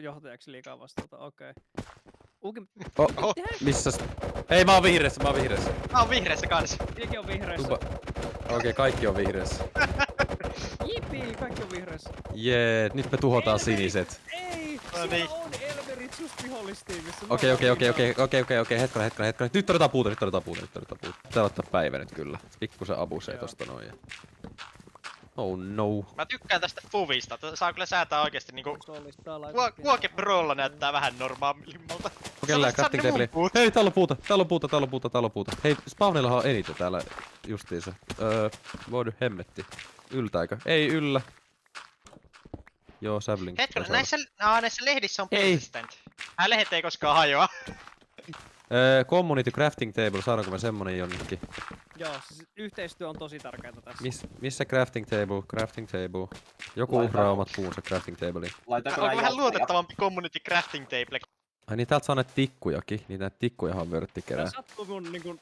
johtajaksi liikaa vastuuta, okei. Ukin... Missäs? Ei, mä oon vihreässä, mä oon vihreässä. Mä oon vihreässä kans. Sekin on vihreässä. Okei, kaikki on vihreässä. Jipii, kaikki on vihreässä. Jee, nyt me tuhotaan siniset. Ei! No Siellä niin. on Elverit just vihollistiimissä. Okei, hetkinen. Nyt otetaan puuta. Tää ottaa päivä nyt kyllä. Pikkusen abusee tosta noin. Oh no. Mä tykkään tästä fuvista. Saa kyllä säätää oikeesti niinku... Kuoke Prolla näyttää vähän normaalimmalta. Kokeillaan crafting table. Hei, täällä on puuta. Hei, spawnillahan on eniten täällä justiinsa. Voidu hemmetti. Yltääkö? Ei yllä. Joo, sapling. Hetkinen, näissä lehdissä on persistent. Nää lehdet ei koskaan hajoa. Community crafting table, saadaanko me semmonen jonnekin? Joo, siis yhteistyö on tosi tärkeää tässä. Missä crafting table? Joku uhraa omat puunsa crafting tableen. Onko vähän luotettavampi community crafting table? Ai niin, täältä saa näitä tikkujakin. Niin näitä tikkujahan on vörtti kerää. Tää sattuu mun niinku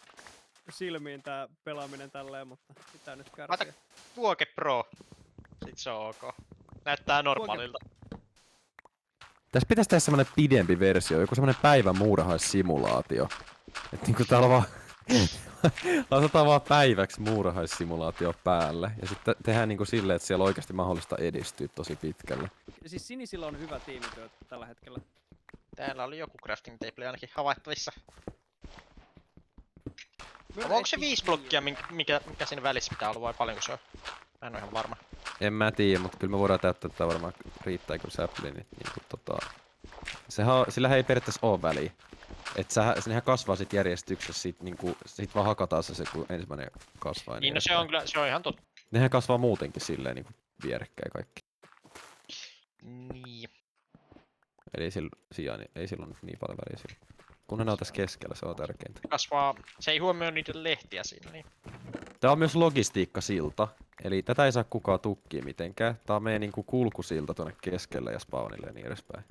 silmiin tää pelaaminen tälleen, mutta pitää nyt kärsiä. Laita Kuoke Pro. Sit se on ok. Näyttää normaalilta. Tässä pitäisi tehdä semmonen pidempi versio, joku semmonen päivämuurahaissimulaatio. Et niinku täällä vaan... Laitetaan vaan päiväksi muurahaissimulaatio päälle. Ja sitten tehdään niinku silleen, että siellä on oikeasti mahdollista edistyä tosi pitkälle. Siis sinisillä on hyvä tiimityö tällä hetkellä. Täällä oli joku crafting table ainakin havaittavissa. Onko se 5 blokkia, mikä siinä välissä pitää olla vai paljonko se on? Mä en oo ihan varma. En mä tiedä, mutta kyllä me voidaan täyttää tätä varmaan riittää kyllä sapling. Sillä ei periaatteessa oo väliä. Et nehän kasvaa sit järjestyksessä, sit vaan hakataan se kun ensimmäinen kasvaa. Niin no se on kyllä, se on ihan totta. Nehän kasvaa muutenkin silleen niinku vierekkäin kaikki. Niin. Eli ei sillä nyt niin paljon väliä sillä. Kunhan ne on tässä keskellä, se on tärkeintä. Kasvaa, se ei huomioi niitä lehtiä siinä niin. Tää on myös logistiikkasilta. Eli tätä ei saa kukaan tukkia mitenkään. Tää on meidän niinku kulkusilta tonne keskelle ja spawnille ja niin edespäin.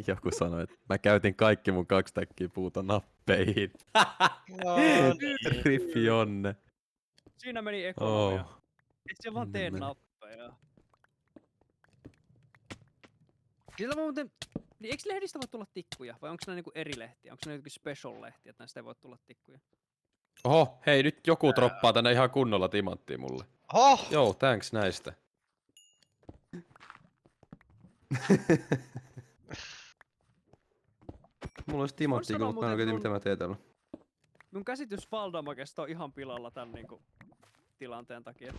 Joku sanoi, että mä käytin kaikki mun 2 täkkiä puuta nappeihin. No, Rippi Jonne. Siinä meni ekonomia. Oh. Et se vaan tee nappeja. Sillä muuten... Niin eikö lehdistä voi tulla tikkuja? Vai onko ne niinku eri lehtiä? Onko ne joku special lehtiä, että näistä ei voi tulla tikkuja? Oho, hei nyt joku droppaa tänne ihan kunnolla timanttia mulle. Oh! Joo, thanks näistä. Mulla olisi timanttia, mutta mä en oikein tiedä mitä mä teen täällä. Mun käsitys Valdamakesta on ihan pilalla tän niinku tilanteen takia.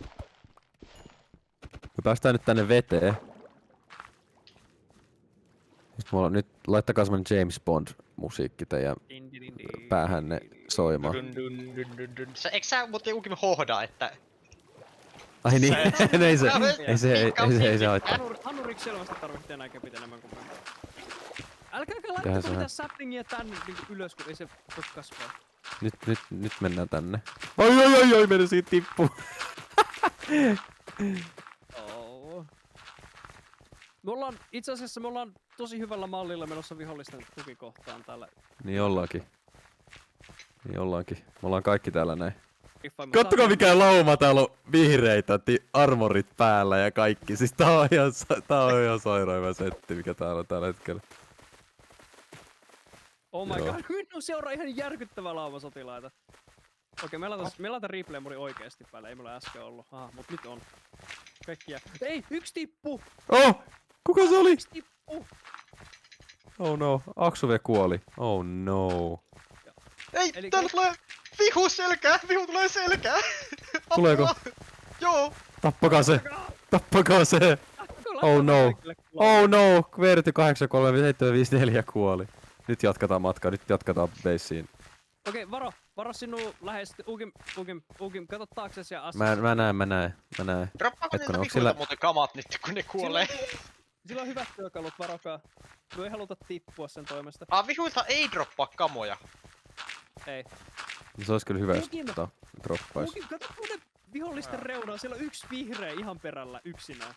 Me päästään nyt tänne veteen. Nyt laittakaa semmonen James Bond musiikki teidän päähänne soimaan. Eikö sä muuten jokin hohdaa, että... Ai niin, ei se haittaa. Hanuriksi selvästi tarvitsee enää kepit enemmän kuin mä. Älkääkä laittako mitään saplingia tänne niinku ylös, kun ei se voi kasvaa. Nyt mennään tänne. Oi, meni siitä tippuu. Itse asiassa me ollaan tosi hyvällä mallilla menossa vihollisten tukikohtaan täällä. Niin ollaankin. Me ollaan kaikki täällä näin. Kattokaa mikä lauma täällä on vihreitä, armorit päällä ja kaikki. Siis tää on ihan sairaan hyvä setti mikä täällä on tällä hetkellä. Oh my god, minun seuraa ihan järkyttävä lauma sotilaita. Okei, me laitetaan replay modi oikeesti päälle, ei mulla äsken ollut. Mut nyt on. Kaikkia. Ei, yksi tippu! Oh! Kuka se oli? Yksi tippu! Oh no, Aksuve kuoli. Oh no. Ei, täällä tulee vihu selkää! Vihu tulee selkää! Tuleeko? Joo! Tappakaa se! Oh no! Oh no! Verty 835754 kuoli. Nyt jatketaan matkaa, nyt jatketaan baseen. Okei, varo sinua läheisesti. Ukim, kato taakses ja mä näen. Droppaako niiltä vikuilta muuten kamat nyt, kun ne kuolee? Sillä on hyvät työkalut, varokaa. Me ei haluta tippua sen toimesta. Vihuilta ei droppaa kamoja. Ei. Se olisi kyllä hyvä, jos droppais. Ukim, kato muuten vihollisten reunaa. Siellä on yksi vihreä ihan perällä yksinään.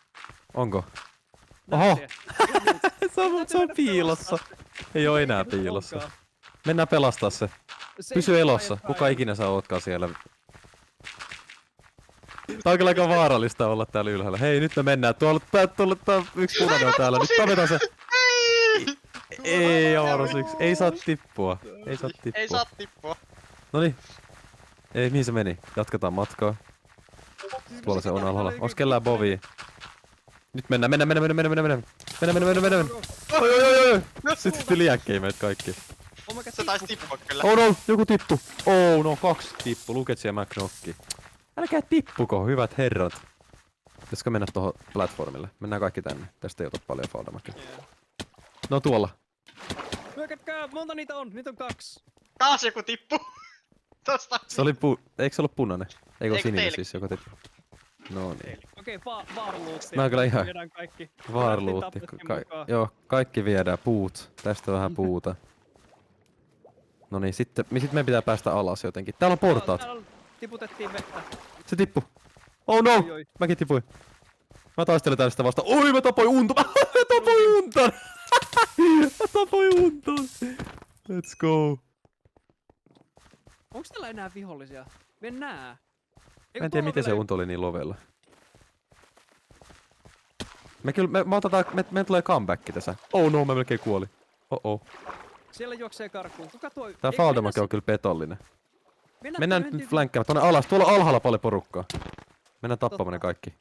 Onko? Oho! Se on piilossa. Ei oo enää piilossa. Mennään pelastaa se. Pysy elossa. Kuka ikinä sä ootkaan siellä. Tää on kyllä aika vaarallista olla täällä ylhäällä. Hei, nyt me mennään. Tää yksi punainen on täällä. Nyt tapetaan se. Ei, Auros yksi. Ei saa tippua. Ei saa tippua. Ei saa tippua. Noniin. Ei, mihin se meni? Jatketaan matkaa. Tuolla se on alhaalla. Onks kellään bovia? Nyt mennään. Mennään. Oi. Sitten tuli äkkiä meidät kaikki. Oh my god, Se taisi tippua kyllä. Oh no, joku tippu. Oh no, 2 tippu. Luketsi ja McNokki. Älkää tippuko, hyvät herrat. Pitäisikö mennä tuohon platformille? Mennään kaikki tänne. Tästä ei ota paljon faldamakea. No tuolla. Hyökätkää, monta niitä on? Niitä on 2. Taas joku tippu. Tosta. Se oli eikö se ollut punainen? Eikö Eikö sininen teille? siis joka tippu? No niin. Okei, vaarluutti. Mä oon kyllä ihan Viedään kaikki. vaarluutti. Joo, kaikki viedään. Puut. Tästä vähän puuta. No niin, sitten meidän pitää päästä alas jotenkin. Täällä on portaat. Täällä tiputettiin vettä. Se tippu. Oh no! Oi. Mäkin tipuin. Mä taistelin täällä sitä vastaan. Oi, mä tapoin unta! Mä tapoin untan! Mä tapoin untan! Let's go. Onks täällä enää vihollisia? Me en nää. Mä en tiedä miten se unta oli niin lovella. Me tulee comeback tässä. Oh no, mä melkein kuolin. Oh. Siellä juoksee karkuun. Kuka toi? Tää Ei, Faldemake on kyllä petollinen. Mennään nyt mentiin- flankkaamaan tonne alas. Tuolla on alhaalla paljon porukkaa. Mennään tappamaan ne kaikki.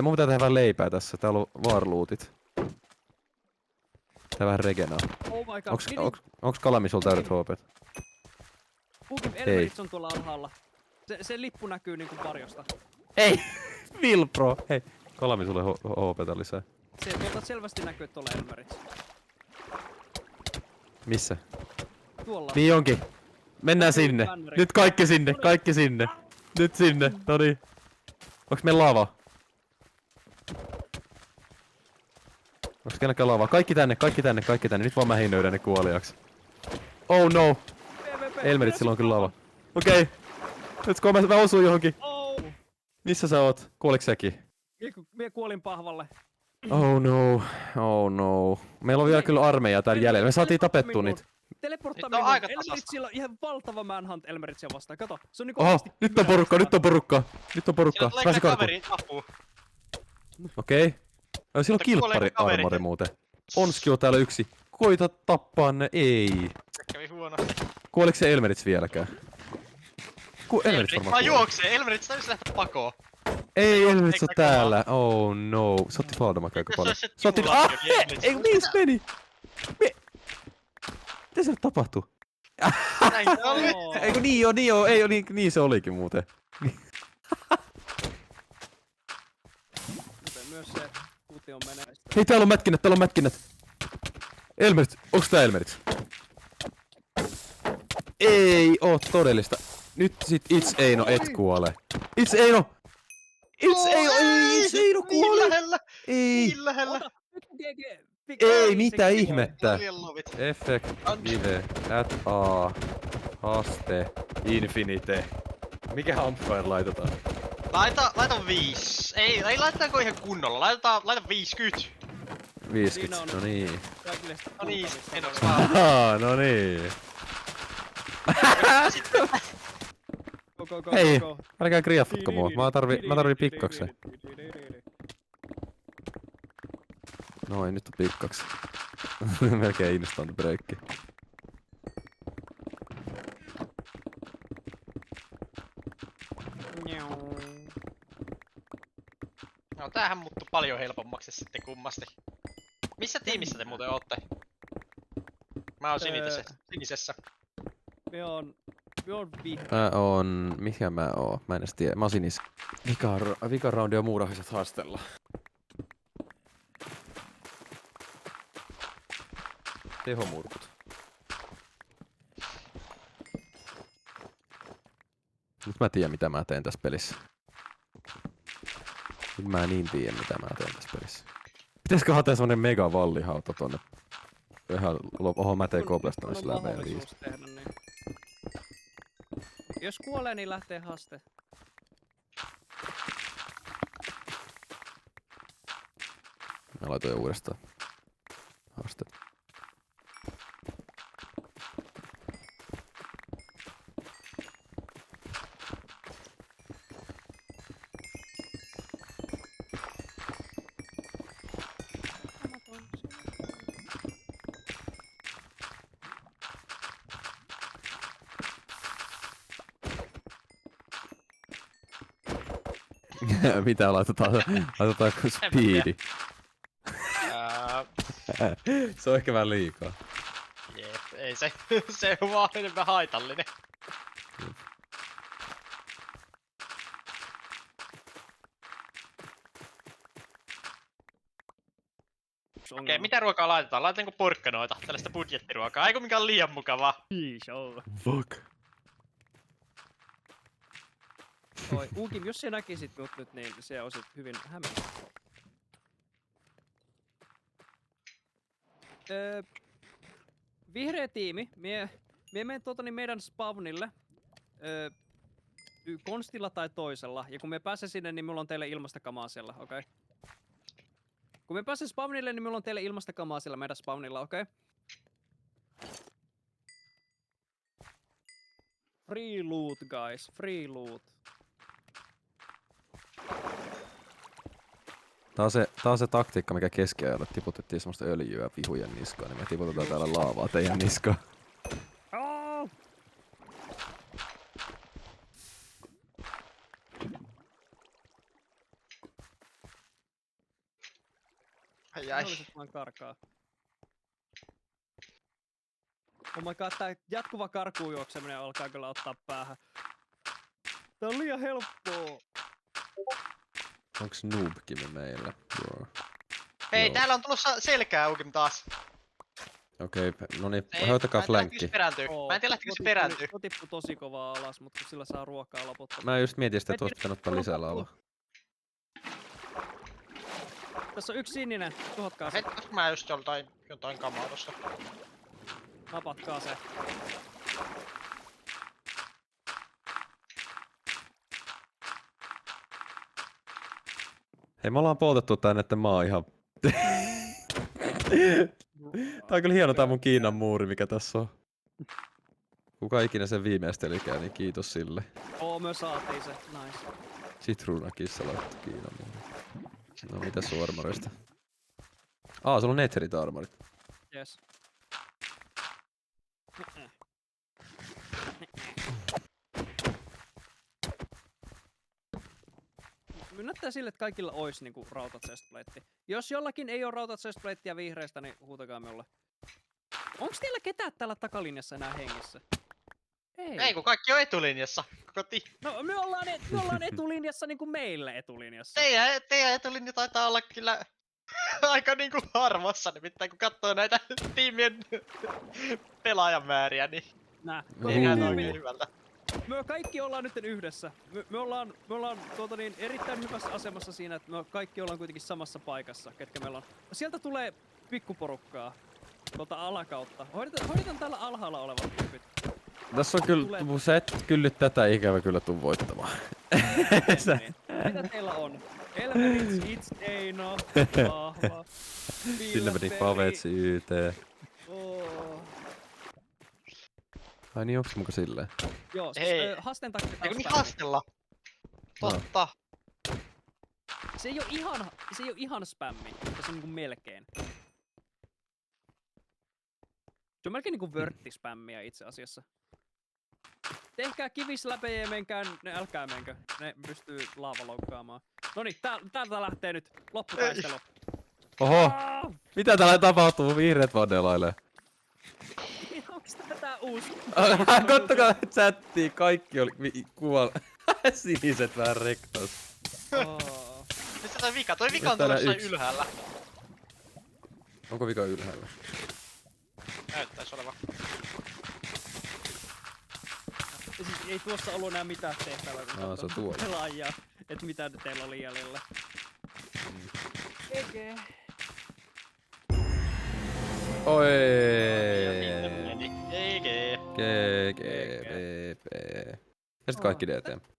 Mun pitää tehdä vähän leipää tässä. Täällä on varluutit. Tää vähän regenaa. Oh my god. Onks Kalami sulla täydet HP? Pukin Elmerits on tuolla alhaalla. Se lippu näkyy niinku varjosta. Ei! Vilpro! Hei, Kalami sulle HP:tä lisää. Se tuolta selvästi näkyy, että tuolla Elmerits. Missä? Tuolla. Niin onkin. Mennään Tuli sinne. banneri. Nyt kaikki sinne. Nyt sinne. Noniin. Onks meillä lava? Onks kenelläkään lava? Kaikki tänne. Nyt vaan mähinöidään ne kuoliaksi. Oh no! PvP. Elmeritsillä on kyllä lava. Okei. Let's go, mä osuin johonkin. Oh. Missä sä oot? Kuoliks säkin? Mie kuolin pahvalle. Oh no. Meillä on vielä kyllä armeija täällä jäljellä. Me saatiin tapettua niitä. Teleporttaa Nyt on minun. aika tasasta. Elmeritsillä on ihan valtava manhunt Elmeritsia vastaan. Kato, se on niinku Oho, oikeesti nyt on porukkaa. Siellä tulee Pääsi kyllä karkuun. kaveri apuun. Okei. Sillä on kilppari kaveri. armori muuten. Onski on täällä yksi. Koita tappaa ne. Ei. Se kävi huonosti. Kuoliks se Elmerits vieläkään? Elmerits Elmerits varmaan vaan kuoli. juoksee. Elmerits täytyy lähteä pakoon. Ei, Elmerits on täällä. Oh no. Se otti Faldamakea aika Jos paljon. se olisi se Se otti... Timulaatio, niin Elmerits Ei, niin se meni. Mitä se nyt tapahtuu? Näin se oli. Eiku niin joo, ei niin se olikin muuten. Kuten myös se kution meneistä. Hei, täällä on mätkinnät. Elmerits, onks tää Elmerits? Ei oo todellista. Nyt sit It's Eino et kuole. It's Eino kuole! Niin lähellä. Ei, Niin lähellä. Ota, nyt GG. ei mitä ihmettä. Paljon lovit. Effect, vive, at A, haste, infinite. Mikä Humpfire laitetaan? Laita 5. Ei laitetaanko ihan kunnolla. Laita 50. 50, Siinä on. no niin. Kaikille sitten No niin, puutavista. en ole vaan. Ahaa, no niin. Go. Hei, älkää griaffatko mua. Mä tarvii pikkaksen. Noin, nyt on pikkaks. Melkein instant breakki. No tämähän muuttui paljon helpommaksi sitten kummasti. Missä tiimissä te muuten ootte? Mä oon sinisessä. Me on vihreä. Mä oon... Mikä mä oon? Mä en edes tiedä. Mä oon sinis. Vika roundi on muurahaiset haastella. Tehomurkut. Nyt mä tiedän mitä mä teen tässä pelissä. Nyt mä niin tiedän mitä mä teen tässä pelissä. Pitäisikö hakea semmonen mega vallihauta tonne? Ihan mä teen Cobblestoneissa läpi mahdollisuus tehdä niin. Jos kuolee, niin lähtee haaste. Mä laitoin jo uudestaan haasteet. Mitä laitetaan? Laitetaanko speedi? Se on ehkä vähän liikaa. Jep, ei se, se on vaan enemmän haitallinen. Okei, mitä ruokaa laitetaan? Laitetaanko porkkanoita? Tällaista budjettiruokaa. Eikö mikä on liian mukavaa? Show. Fuck. Oi, Uukim, jos sä näkisit mut nyt, niin se olisit hyvin hämmentävä. Vihreä tiimi, mie menen meidän spawnille konstilla tai toisella, ja kun me pääsen sinne, niin mulla on teille ilmasta kamaa siellä, okei? Okay? Kun me pääsen spawnille, niin mulla on teille ilmasta kamaa siellä meidän spawnilla, okei? Okay? Free loot, guys, free loot. Tää on se taktiikka, mikä keskiajalla tiputettiin semmoista öljyä vihujen niskaan, niin me tiputetaan täällä laavaa teidän niskaan. Oh! Ai. Viholliset vaan karkaa. Oh my god, tää jatkuva karkuun juokseminen alkaa kyllä ottaa päähän. Tää on liian helppoa. Onks noobkivi meillä? Joo. Hei, Joo. täällä on tulossa selkää auki taas. Okei, no niin, Ei, hoitakaa mä en tiedä, flänkki. lähtikö se perääntyy. Mä en tiedä, lähtikö se perääntyy. Tuo tippui tosi kovaa alas, mutta sillä saa ruokaa loputtaa. Mä just mietin sitä, että olisi pitänyt ottaa lisää laavaa. Tässä on yksi sininen, tuhotkaa se. Hetkosko mä just jotain kamaa tossa. Napatkaa se. Hei, me ollaan poltettu tää näitten maa ihan... Tää on kyllä hieno tää mun Kiinan muuri, mikä tässä on. Kuka ikinä sen viimeistelikään, niin kiitos sille. Me saatiin se, nice. Sitruunakissa laittoi Kiinan muuri. No mitä suormarista? Sulla on netherit armorit. Yes. Näyttää sille, että kaikilla olisi niinku rauta chestplate. Jos jollakin ei ole rauta chestplatea vihreistä, niin huutakaa minulle. Onks teillä ketään täällä takalinjassa enää hengissä? Ei, kun kaikki on etulinjassa. Koti. No me ollaan etulinjassa niinku meille etulinjassa. Teidän etulinja taitaa olla kyllä aika niinku harvassa, nimittäin kun katsoo näitä tiimien pelaajamääriä, niin ei näytä oikein hyvältä. Me kaikki ollaan nyt yhdessä. Me ollaan erittäin hyvässä asemassa siinä, että me kaikki ollaan kuitenkin samassa paikassa, ketkä meillä on. Sieltä tulee pikkuporukkaa tuolta alakautta. Hoidetaan täällä alhaalla olevat tyypit. Tässä on kyllä, sä et kyllä nyt tätä ikävä kyllä tuu voittamaan. Mitä teillä on? Elmerits, Itsteino, vahva, Sinne meni Pavetsi YT. Ai niin, onks muka silleen? Joo, Hei. hasten takia taas Eiku niin päin. hastella. Totta. Se ei oo ihan spämmi, mutta se on niinku melkein. Se on melkein niinku vörttispämmiä itse asiassa. Tehkää kivisläpejä ja menkää, ne älkää menkö. Ne pystyy laavaloukkaamaan. Noniin, täältä lähtee nyt lopputaistelu. Oho! Mitä täällä tapahtuu? Vihreät vandelailee. Onks tää uusi? Kattokaa chattiin, kaikki oli siniset vähän rektas. Missä toi vika? Toi vika on tuolla jossain ylhäällä. Onko vika ylhäällä? Näyttäis olevan. Siis ei tuossa ollut enää mitään tehtävää, kun Se on tuolla. pelaajia, et mitä teillä oli jäljellä. Ege. Oi. GG. GG. Ja sit kaikki DT.